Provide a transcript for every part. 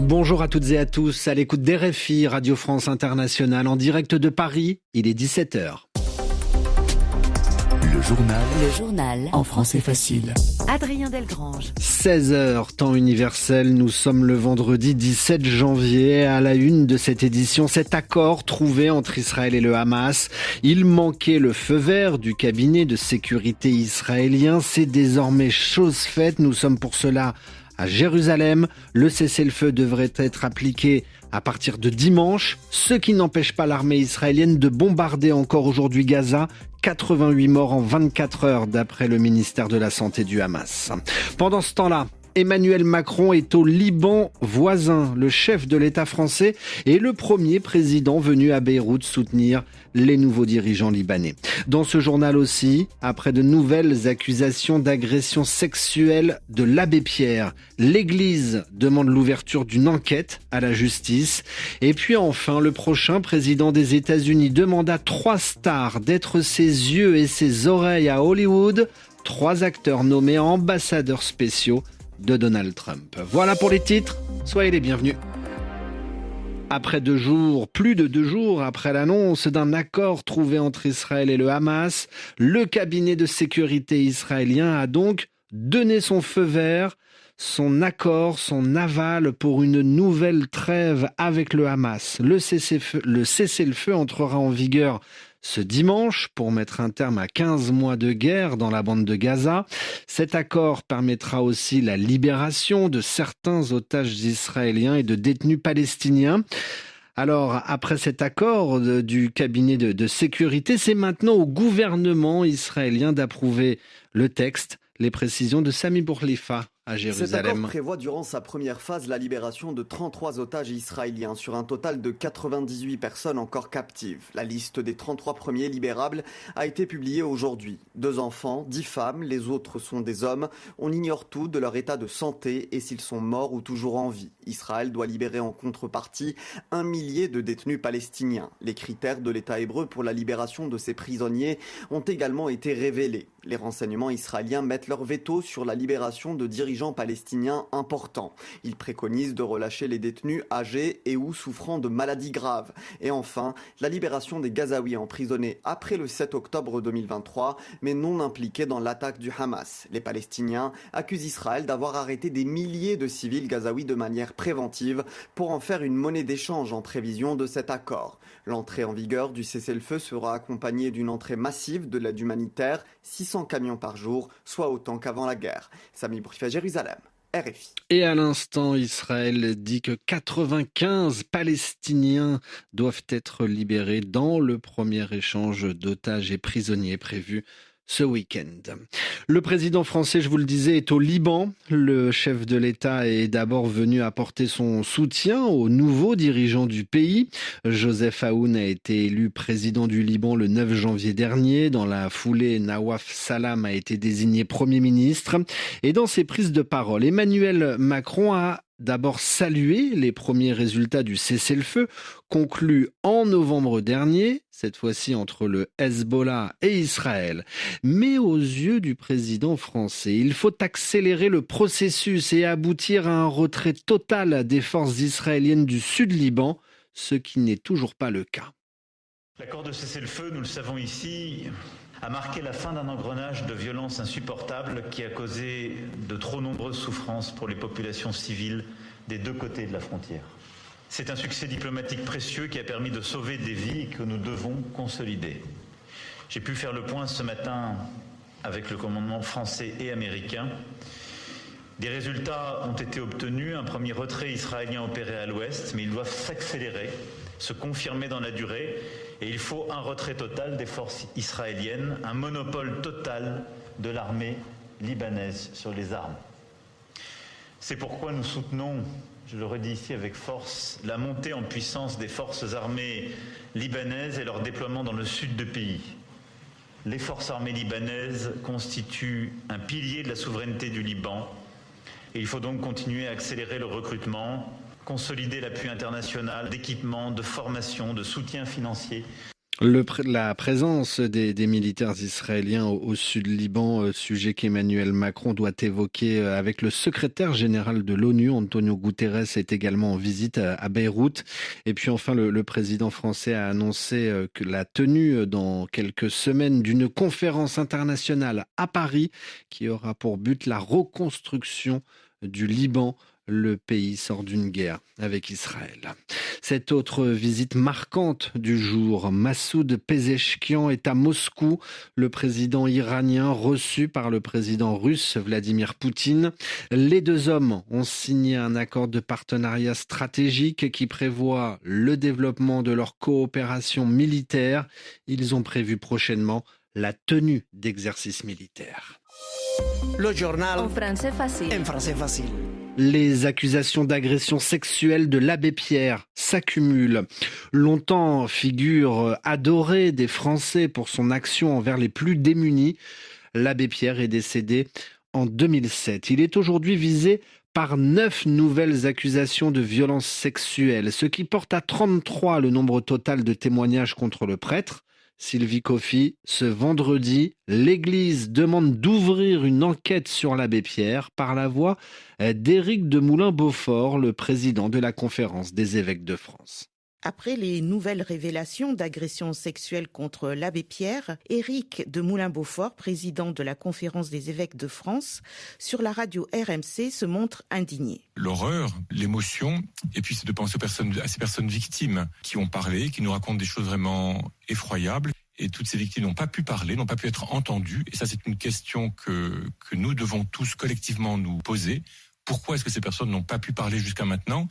Bonjour à toutes et à tous, à l'écoute d'RFI, Radio France Internationale, en direct de Paris, il est 17h. Le journal en français facile. Adrien Delgrange. 16h, temps universel, nous sommes le vendredi 17 janvier. À la une de cette édition, cet accord trouvé entre Israël et le Hamas. Il manquait le feu vert du cabinet de sécurité israélien. C'est désormais chose faite. Nous sommes pour cela à Jérusalem. Le cessez-le-feu devrait être appliqué à partir de dimanche, ce qui n'empêche pas l'armée israélienne de bombarder encore aujourd'hui Gaza. 88 morts en 24 heures d'après le ministère de la Santé du Hamas. Pendant ce temps-là, Emmanuel Macron est au Liban voisin. Le chef de l'État français est le premier président venu à Beyrouth soutenir les nouveaux dirigeants libanais. Dans ce journal aussi, après de nouvelles accusations d'agression sexuelle de l'abbé Pierre, l'Église demande l'ouverture d'une enquête à la justice. Et puis enfin, le prochain président des États-Unis demande à 3 stars d'être ses yeux et ses oreilles à Hollywood. 3 acteurs nommés ambassadeurs spéciaux de Donald Trump. Voilà pour les titres, soyez les bienvenus. Après plus de 2 jours après l'annonce d'un accord trouvé entre Israël et le Hamas, le cabinet de sécurité israélien a donc donné son feu vert, son accord, son aval pour une nouvelle trêve avec le Hamas. Le cessez-le-feu entrera en vigueur ce dimanche pour mettre un terme à 15 mois de guerre dans la bande de Gaza. Cet accord permettra aussi la libération de certains otages israéliens et de détenus palestiniens. Alors, après cet accord du cabinet de sécurité, c'est maintenant au gouvernement israélien d'approuver le texte. Les précisions de Sami Bourlifa à Jérusalem. Cet accord prévoit durant sa première phase la libération de 33 otages israéliens sur un total de 98 personnes encore captives. La liste des 33 premiers libérables a été publiée aujourd'hui. 2 enfants, 10 femmes, les autres sont des hommes. On ignore tout de leur état de santé et s'ils sont morts ou toujours en vie. Israël doit libérer en contrepartie 1 millier de détenus palestiniens. Les critères de l'État hébreu pour la libération de ces prisonniers ont également été révélés. Les renseignements israéliens mettent leur veto sur la libération de dirigeants palestiniens importants. Ils préconisent de relâcher les détenus âgés et ou souffrant de maladies graves. Et enfin, la libération des Gazaouis emprisonnés après le 7 octobre 2023, mais non impliqués dans l'attaque du Hamas. Les Palestiniens accusent Israël d'avoir arrêté des milliers de civils gazaouis de manière préventive pour en faire une monnaie d'échange en prévision de cet accord. L'entrée en vigueur du cessez-le-feu sera accompagnée d'une entrée massive de l'aide humanitaire, 600 camions par jour, soit autant qu'avant la guerre. Sami Bourlifa, Jérusalem, RFI. Et à l'instant, Israël dit que 95 Palestiniens doivent être libérés dans le premier échange d'otages et prisonniers prévu ce week-end. Le président français, je vous le disais, est au Liban. Le chef de l'État est d'abord venu apporter son soutien aux nouveaux dirigeants du pays. Joseph Aoun a été élu président du Liban le 9 janvier dernier. Dans la foulée, Nawaf Salam a été désigné Premier ministre. Et dans ses prises de parole, Emmanuel Macron a d'abord salué les premiers résultats du cessez-le-feu conclu en novembre dernier, cette fois-ci entre le Hezbollah et Israël. Mais aux yeux du président français, il faut accélérer le processus et aboutir à un retrait total des forces israéliennes du sud Liban, ce qui n'est toujours pas le cas. L'accord de cessez-le-feu, nous le savons ici, a marqué la fin d'un engrenage de violence insupportable qui a causé de trop nombreuses souffrances pour les populations civiles des 2 côtés de la frontière. C'est un succès diplomatique précieux qui a permis de sauver des vies et que nous devons consolider. J'ai pu faire le point ce matin avec le commandement français et américain. Des résultats ont été obtenus, un premier retrait israélien opéré à l'ouest, mais ils doivent s'accélérer, se confirmer dans la durée. Et il faut un retrait total des forces israéliennes, un monopole total de l'armée libanaise sur les armes. C'est pourquoi nous soutenons, je le redis ici avec force, la montée en puissance des forces armées libanaises et leur déploiement dans le sud du pays. Les forces armées libanaises constituent un pilier de la souveraineté du Liban et il faut donc continuer à accélérer le recrutement, consolider l'appui international d'équipement, de formation, de soutien financier. La présence des militaires israéliens au sud Liban, sujet qu'Emmanuel Macron doit évoquer avec le secrétaire général de l'ONU, Antonio Guterres, est également en visite à Beyrouth. Et puis enfin, le président français a annoncé que la tenue dans quelques semaines d'une conférence internationale à Paris qui aura pour but la reconstruction du Liban. Le pays sort d'une guerre avec Israël. Cette autre visite marquante du jour, Massoud Pezeshkian est à Moscou, le président iranien reçu par le président russe Vladimir Poutine. Les deux hommes ont signé un accord de partenariat stratégique qui prévoit le développement de leur coopération militaire. Ils ont prévu prochainement la tenue d'exercices militaires. Le journal En français facile. en français facile. Les accusations d'agression sexuelle de l'abbé Pierre s'accumulent. Longtemps figure adorée des Français pour son action envers les plus démunis, l'abbé Pierre est décédé en 2007. Il est aujourd'hui visé par 9 nouvelles accusations de violences sexuelles, ce qui porte à 33 le nombre total de témoignages contre le prêtre. Sylvie Coffy, ce vendredi, l'Église demande d'ouvrir une enquête sur l'abbé Pierre par la voix d'Éric de Moulin-Beaufort, le président de la Conférence des évêques de France. Après les nouvelles révélations d'agressions sexuelles contre l'abbé Pierre, Éric de Moulin-Beaufort, président de la Conférence des évêques de France, sur la radio RMC se montre indigné. L'horreur, l'émotion, et puis c'est de penser à ces personnes victimes qui ont parlé, qui nous racontent des choses vraiment effroyables. Et toutes ces victimes n'ont pas pu parler, n'ont pas pu être entendues. Et ça, c'est une question que nous devons tous collectivement nous poser. Pourquoi est-ce que ces personnes n'ont pas pu parler jusqu'à maintenant ?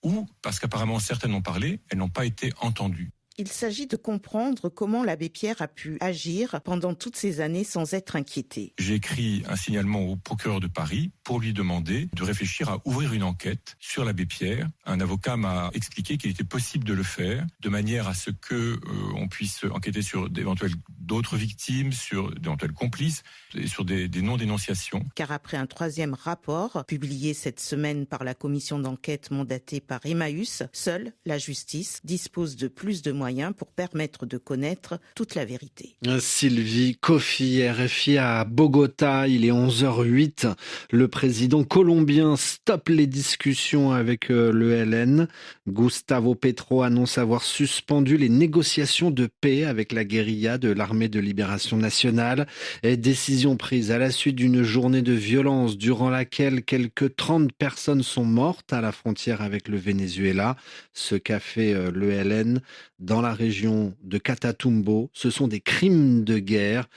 Ou parce qu'apparemment certaines ont parlé, elles n'ont pas été entendues. Il s'agit de comprendre comment l'abbé Pierre a pu agir pendant toutes ces années sans être inquiété. J'ai écrit un signalement au procureur de Paris pour lui demander de réfléchir à ouvrir une enquête sur l'abbé Pierre. Un avocat m'a expliqué qu'il était possible de le faire de manière à ce que on puisse enquêter sur d'autres victimes, sur d'éventuels complices et sur des non-dénonciations. Car après un troisième rapport, publié cette semaine par la commission d'enquête mandatée par Emmaüs, seule la justice dispose de plus de moyens pour permettre de connaître toute la vérité. Sylvie Coffy, RFI à Bogota, il est 11h08. Le président colombien stoppe les discussions avec l'ELN. Gustavo Petro annonce avoir suspendu les négociations de paix avec la guérilla de l'Armée de Libération Nationale. Décision prise à la suite d'une journée de violence durant laquelle quelques 30 personnes sont mortes à la frontière avec le Venezuela. Ce qu'a fait l'ELN dans la région de Catatumbo, ce sont des crimes de guerre.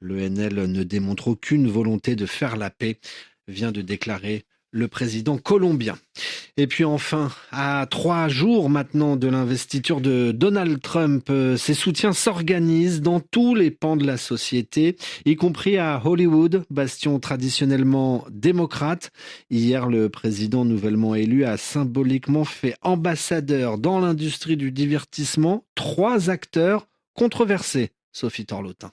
L'ENL ne démontre aucune volonté de faire la paix, vient de déclarer le président colombien. Et puis enfin, à 3 jours maintenant de l'investiture de Donald Trump, ses soutiens s'organisent dans tous les pans de la société, y compris à Hollywood, bastion traditionnellement démocrate. Hier, le président nouvellement élu a symboliquement fait ambassadeur dans l'industrie du divertissement 3 acteurs controversés. Sophie Torlotin.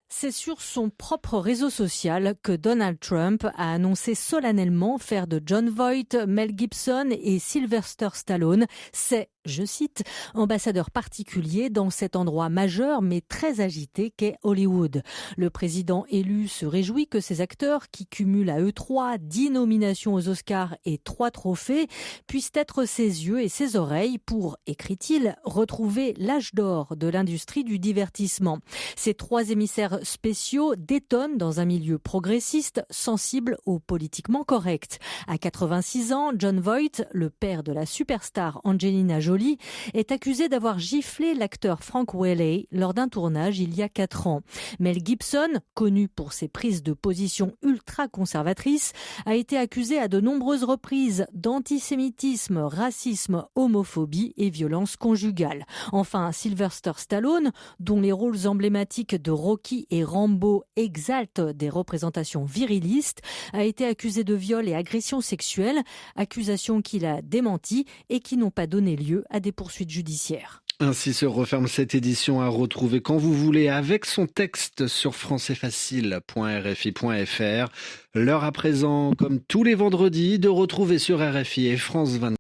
C'est sur son propre réseau social que Donald Trump a annoncé solennellement faire de Jon Voight, Mel Gibson et Sylvester Stallone ses, je cite, ambassadeurs particuliers dans cet endroit majeur mais très agité qu'est Hollywood. Le président élu se réjouit que ces acteurs, qui cumulent à eux 10 nominations aux Oscars et 3 trophées, puissent être ses yeux et ses oreilles pour, écrit-il, retrouver l'âge d'or de l'industrie du divertissement. Ces 3 émissaires spéciaux détonnent dans un milieu progressiste, sensible au politiquement correct. À 86 ans, Jon Voight, le père de la superstar Angelina Jolie, est accusé d'avoir giflé l'acteur Frank Whaley lors d'un tournage il y a 4 ans. Mel Gibson, connu pour ses prises de position ultra-conservatrices, a été accusé à de nombreuses reprises d'antisémitisme, racisme, homophobie et violence conjugale. Enfin, Sylvester Stallone, dont les rôles emblématiques de Rocky et Rambo exaltent des représentations virilistes, a été accusé de viol et agression sexuelle, accusations qu'il a démenties et qui n'ont pas donné lieu à des poursuites judiciaires. Ainsi se referme cette édition à retrouver quand vous voulez avec son texte sur françaisfacile.rfi.fr. L'heure à présent, comme tous les vendredis, de retrouver sur RFI et France 24.